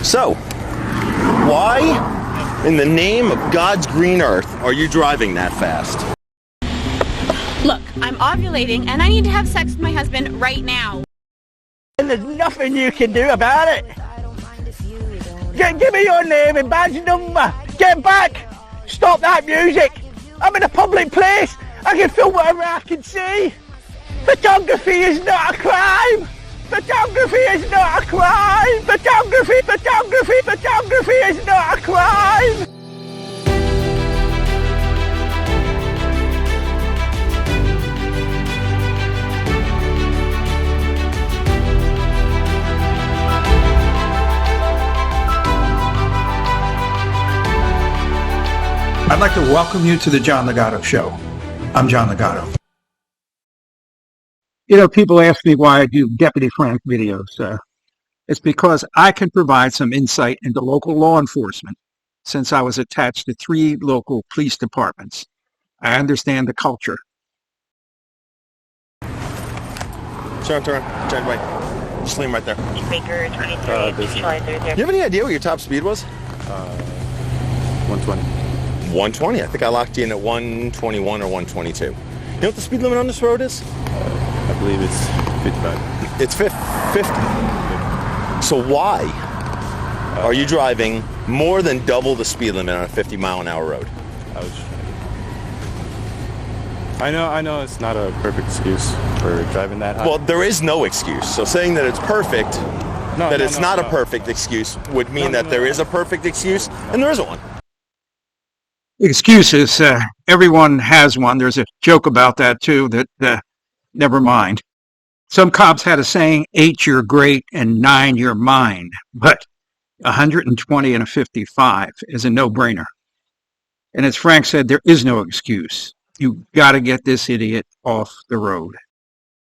So, why in the name of God's green earth are you driving that fast? Look, I'm ovulating and I need to have sex with my husband right now. And there's nothing you can do about it. Give me your name and badge number. Get back. Stop that music. I'm in a public place. I can film whatever I can see. Photography is not a crime. Photography is not a crime. Photography is not a crime. I'd like to welcome you to the John Ligato Show. I'm John Ligato. You know, people ask me why I do Deputy Frank videos. It's because I can provide some insight into local law enforcement since I was attached to 3 local police departments. I understand the culture. Turn right. Just lean right there. Speaker 23, you have any idea what your top speed was? 120. 120. I think I locked you in at 121 or 122. You know what the speed limit on this road is? I believe it's 55. It's 50. So why are you driving more than double the speed limit on a 50-mile-an-hour road? I know it's not a perfect excuse for driving that high. Well, there is no excuse. So saying that it's perfect, not a perfect excuse would mean that there is a perfect excuse, and there isn't one. Excuses. Everyone has one. There's a joke about that, too, that never mind. Some cops had a saying, 8 you're great and 9 you're mine. But 120 and a 55 is a no-brainer. And as Frank said, there is no excuse. You got to get this idiot off the road.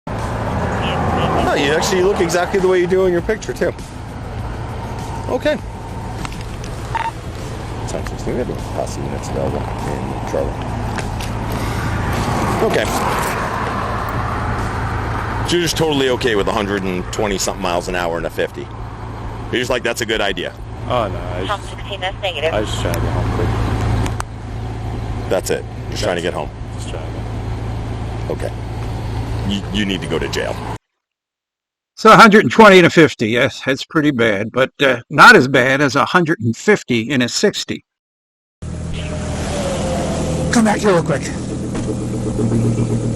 No, you actually look exactly the way you do in your picture, too. Okay. We have posse units available in Charlotte. Okay. So you're just totally okay with 120-something miles an hour and a 50? You're just like, that's a good idea? Oh, no. I was just trying to get home quick. That's it? Just trying to get home? Just trying to. Okay. You need to go to jail. So 120 and a 50, yes, that's pretty bad, but not as bad as 150 and a 60. Come back here real quick.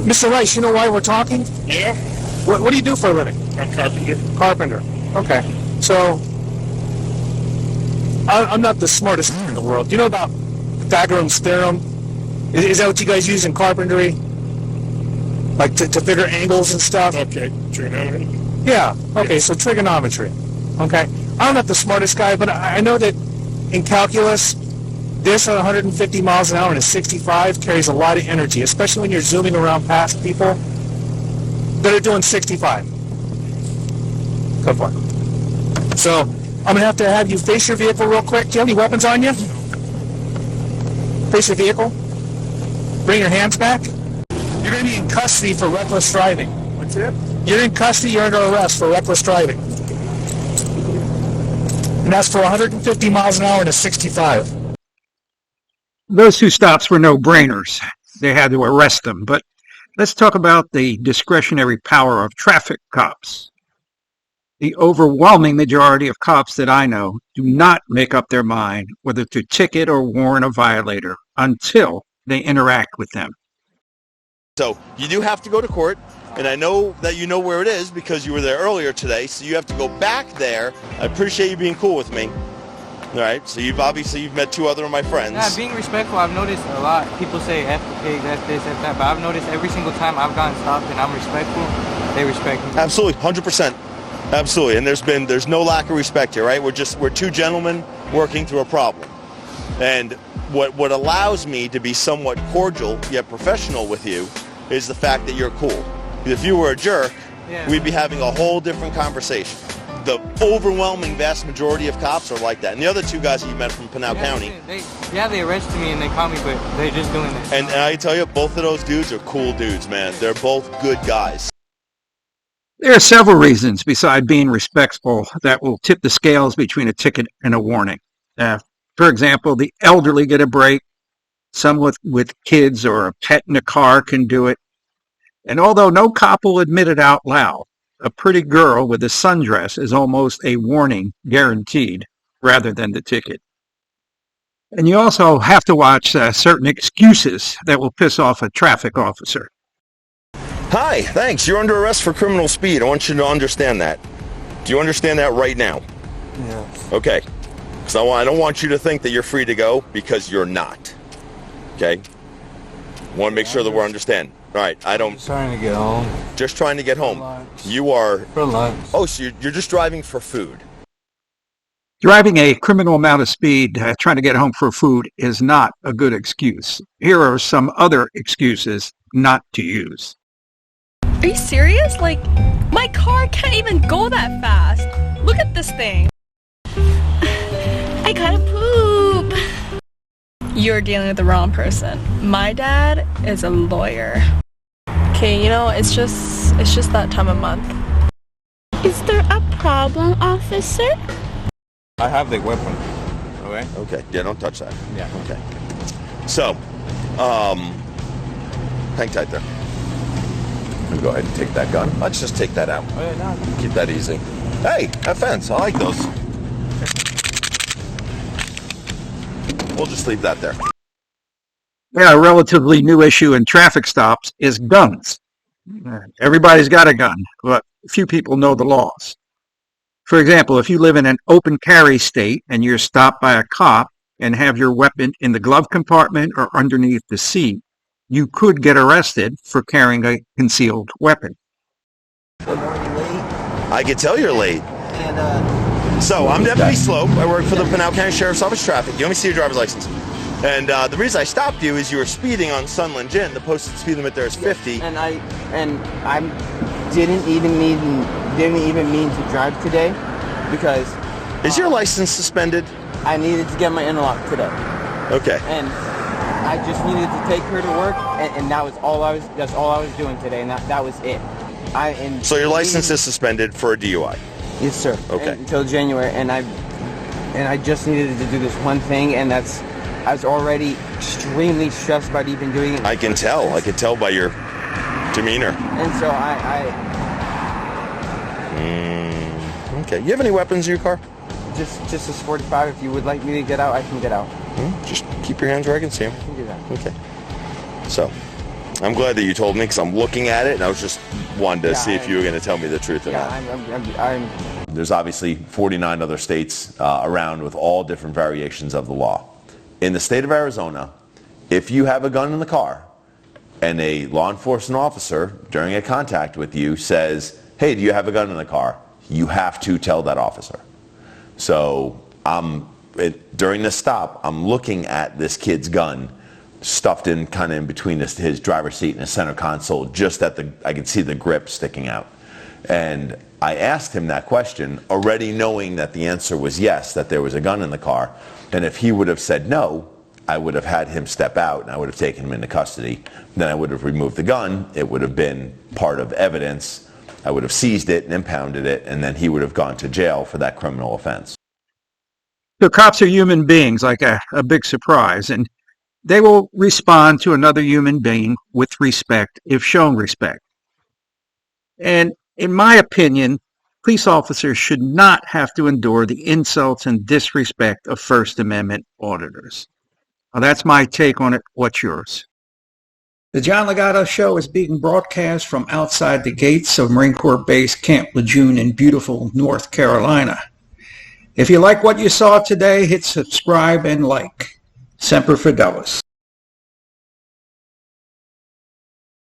Mr. Rice, you know why we're talking? Yeah. What do you do for a living? I'm carpenter. Carpenter. Okay. So, I'm not the smartest man in the world. Do you know about Pythagorean's theorem? Is that what you guys use in carpentry? Like to figure angles and stuff? Okay. Trigonometry. Yeah. Okay, so trigonometry. Okay. I'm not the smartest guy, but I know that in calculus, this at 150 miles an hour and a 65 carries a lot of energy, especially when you're zooming around past people that are doing 65. Go for it. So, I'm going to have you face your vehicle real quick. Do you have any weapons on you? Face your vehicle. Bring your hands back. You're going to be in custody for reckless driving. What's it? You're in custody, you're under arrest for reckless driving. And that's for 150 miles an hour and a 65. Those 2 stops were no-brainers. They had to arrest them. But let's talk about the discretionary power of traffic cops. The overwhelming majority of cops that I know do not make up their mind whether to ticket or warn a violator until they interact with them. So you do have to go to court, and I know that you know where it is because you were there earlier today, so you have to go back there. I appreciate you being cool with me. All right, so you've met 2 other of my friends. Yeah, being respectful, I've noticed a lot. People say F the pig, F this, F that, but I've noticed every single time I've gotten stopped and I'm respectful, they respect me. Absolutely, 100%. Absolutely, and there's no lack of respect here, right? We're 2 gentlemen working through a problem. And what allows me to be somewhat cordial yet professional with you is the fact that you're cool. If you were a jerk, we'd be having a whole different conversation. The overwhelming vast majority of cops are like that. And the other 2 guys that you met from Pinal County. They arrested me and they caught me, but they're just doing this. And I tell you, both of those dudes are cool dudes, man. They're both good guys. There are several reasons beside being respectful that will tip the scales between a ticket and a warning. For example, the elderly get a break. Someone with kids or a pet in a car can do it. And although no cop will admit it out loud, a pretty girl with a sundress is almost a warning guaranteed rather than the ticket. And you also have to watch certain excuses that will piss off a traffic officer. Hi, thanks. You're under arrest for criminal speed. I want you to understand that. Do you understand that right now? Yes. Okay. So I don't want you to think that you're free to go, because you're not. Okay? Want to make sure that we're understanding. All right, Just trying to get home. Just trying to get home. Lunch. You are... For lunch. Oh, so you're just driving for food. Driving a criminal amount of speed, trying to get home for food, is not a good excuse. Here are some other excuses not to use. Are you serious? Like, my car can't even go that fast. Look at this thing. I gotta poop. You're dealing with the wrong person. My dad is a lawyer. Okay, you know, it's just that time of month. Is there a problem, officer? I have the weapon. Okay. Okay. Yeah, don't touch that. Yeah. Okay. So, hang tight there. You go ahead and take that gun. Let's just take that out. Oh, yeah, no. Keep that easy. Hey, offense. I like those. We'll just leave that there. Yeah, a relatively new issue in traffic stops is guns. Everybody's got a gun, but few people know the laws. For example, if you live in an open carry state and you're stopped by a cop and have your weapon in the glove compartment or underneath the seat, you could get arrested for carrying a concealed weapon. I can tell you're late. So, I'm Deputy Slope. I work for the Pinal County Sheriff's Office Traffic. You let me see your driver's license. And the reason I stopped you is you were speeding on Sunland Gin. The posted speed limit there is 50. And I didn't even mean to drive today because... Is your license suspended? I needed to get my interlock today. Okay. And I just needed to take her to work, and that's all I was doing today, and that was it. So your license is suspended for a DUI? Yes, sir. Okay. Until January, and I just needed to do this one thing, and I was already extremely stressed about even doing it. I can tell. I can tell by your demeanor. And so Okay. You have any weapons in your car? Just this 45. If you would like me to get out, I can get out. Just keep your hands where I can see them. I can do that. Okay. So, I'm glad that you told me, because I'm looking at it, and I was just wanted to see if you were going to tell me the truth or not. There's obviously 49 other states around with all different variations of the law. In the state of Arizona, if you have a gun in the car and a law enforcement officer during a contact with you says, hey, do you have a gun in the car? You have to tell that officer. So during this stop, I'm looking at this kid's gun stuffed in kind of in between his driver's seat and his center console, just at I could see the grip sticking out. And I asked him that question already knowing that the answer was yes, that there was a gun in the car. And if he would have said no, I would have had him step out and I would have taken him into custody. Then I would have removed the gun. It would have been part of evidence. I would have seized it and impounded it, and then he would have gone to jail for that criminal offense. The cops are human beings, like a big surprise, and they will respond to another human being with respect if shown respect. And in my opinion, police officers should not have to endure the insults and disrespect of First Amendment auditors. Now, that's my take on it. What's yours? The John Ligato Show is being broadcast from outside the gates of Marine Corps Base Camp Lejeune in beautiful North Carolina. If you like what you saw today, hit subscribe and like. Semper Fidelis.